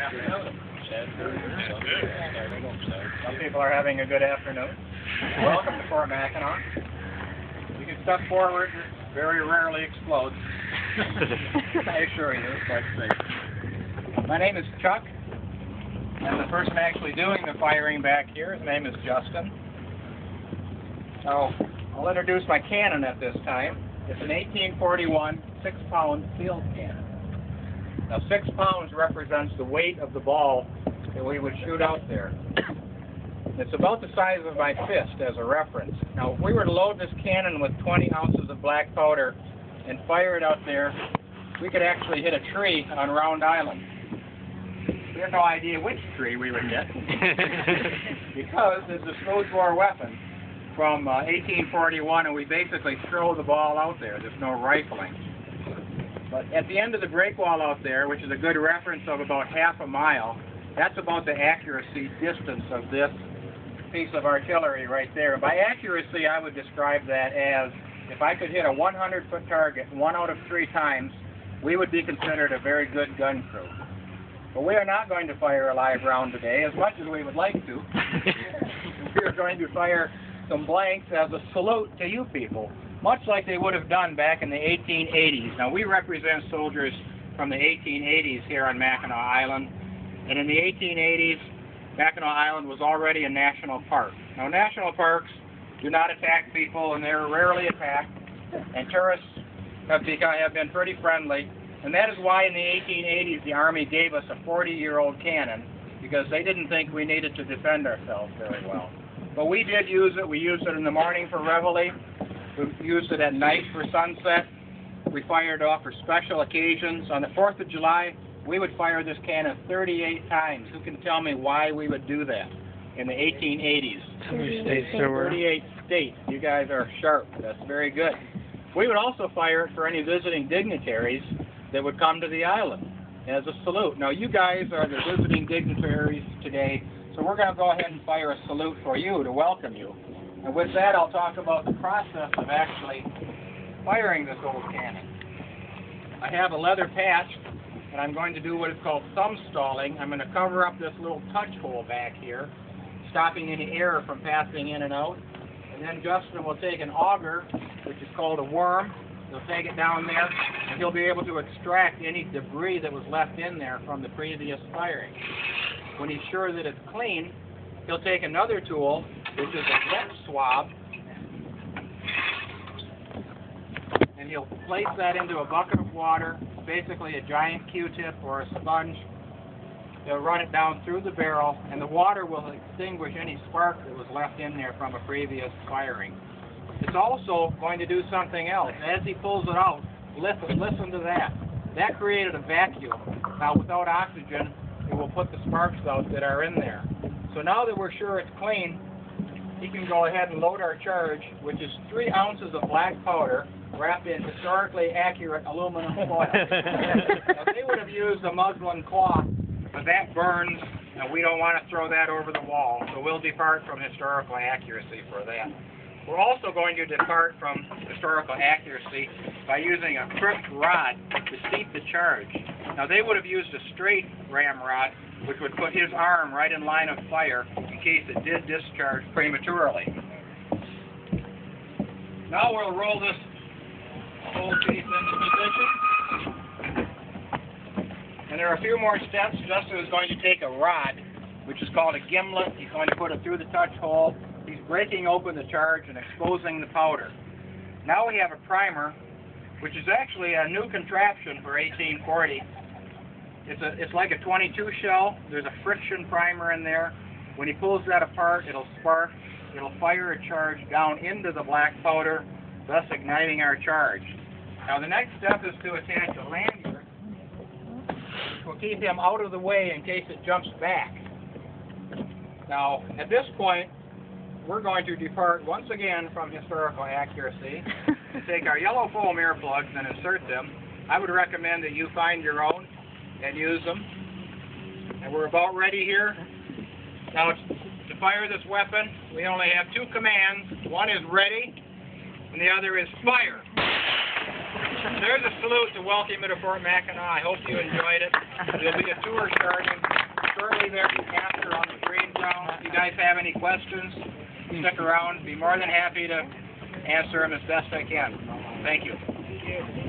Some people are having a good afternoon. Welcome to Fort Mackinac. You can step forward, it very rarely explodes. I assure you, it's quite safe. My name is Chuck, and the person actually doing the firing back here, his name is Justin. So, I'll introduce my Canon at this time. It's an 1841 6-pound field cannon. Now 6 pounds represents the weight of the ball that we would shoot out there. It's about the size of my fist as a reference. Now if we were to load this cannon with 20 ounces of black powder and fire it out there, we could actually hit a tree on Round Island. We have no idea which tree we would hit because it's a smoothbore weapon from 1841, and we basically throw the ball out there. There's no rifling. But at the end of the break wall out there, which is a good reference of about half a mile, that's about the accuracy distance of this piece of artillery right there. By accuracy, I would describe that as if I could hit a 100-foot target 1 out of 3 times, we would be considered a very good gun crew. But we are not going to fire a live round today, as much as we would like to. We are going to fire some blanks as a salute to you people, much like they would have done back in the 1880s. Now, we represent soldiers from the 1880s here on Mackinac Island, and in the 1880s, Mackinac Island was already a national park. Now, national parks do not attack people, and they're rarely attacked, and tourists have been pretty friendly, and that is why in the 1880s the Army gave us a 40-year-old cannon, because they didn't think we needed to defend ourselves very well. But we did use it. We used it in the morning for reveille. We used it at night for sunset. We fired off for special occasions. On the 4th of July, we would fire this cannon 38 times. Who can tell me why we would do that in the 1880s? How many states there were? 38 states. You guys are sharp. That's very good. We would also fire it for any visiting dignitaries that would come to the island as a salute. Now, you guys are the visiting dignitaries today, so we're going to go ahead and fire a salute for you to welcome you. And with that, I'll talk about the process of actually firing this old cannon. I have a leather patch, and I'm going to do what is called thumb stalling. I'm going to cover up this little touch hole back here, stopping any air from passing in and out. And then Justin will take an auger, which is called a worm. He'll take it down there, and he'll be able to extract any debris that was left in there from the previous firing. When he's sure that it's clean, he'll take another tool, which is a wet swab, and he'll place that into a bucket of water, basically a giant Q-tip or a sponge. He'll run it down through the barrel, and the water will extinguish any spark that was left in there from a previous firing. It's also going to do something else. As he pulls it out, listen to that. That created a vacuum. Now, without oxygen, it will put the sparks out that are in there. So now that we're sure it's clean, he can go ahead and load our charge, which is 3 ounces of black powder wrapped in historically accurate aluminum foil. Now, they would have used a muslin cloth, but that burns, and we don't want to throw that over the wall, so we'll depart from historical accuracy for that. We're also going to depart from historical accuracy by using a crimped rod to seat the charge. Now, they would have used a straight ramrod, which would put his arm right in line of fire in case it did discharge prematurely. Now we'll roll this whole piece into position. And there are a few more steps. Justin is going to take a rod, which is called a gimlet. He's going to put it through the touch hole. He's breaking open the charge and exposing the powder. Now we have a primer, which is actually a new contraption for 1840. It's like a .22 shell. There's a friction primer in there. When he pulls that apart, it'll spark. It'll fire a charge down into the black powder, thus igniting our charge. Now the next step is to attach a lanyard, which will keep him out of the way in case it jumps back. Now, at this point, we're going to depart once again from historical accuracy and take our yellow foam earplugs and insert them. I would recommend that you find your own and use them. And we're about ready here. Now, to fire this weapon, we only have 2 commands. One is ready, and the other is fire. There's a salute to welcome you to Fort Mackinac. I hope you enjoyed it. There'll be a tour starting have any questions, stick around. Be more than happy to answer them as best I can. Thank you.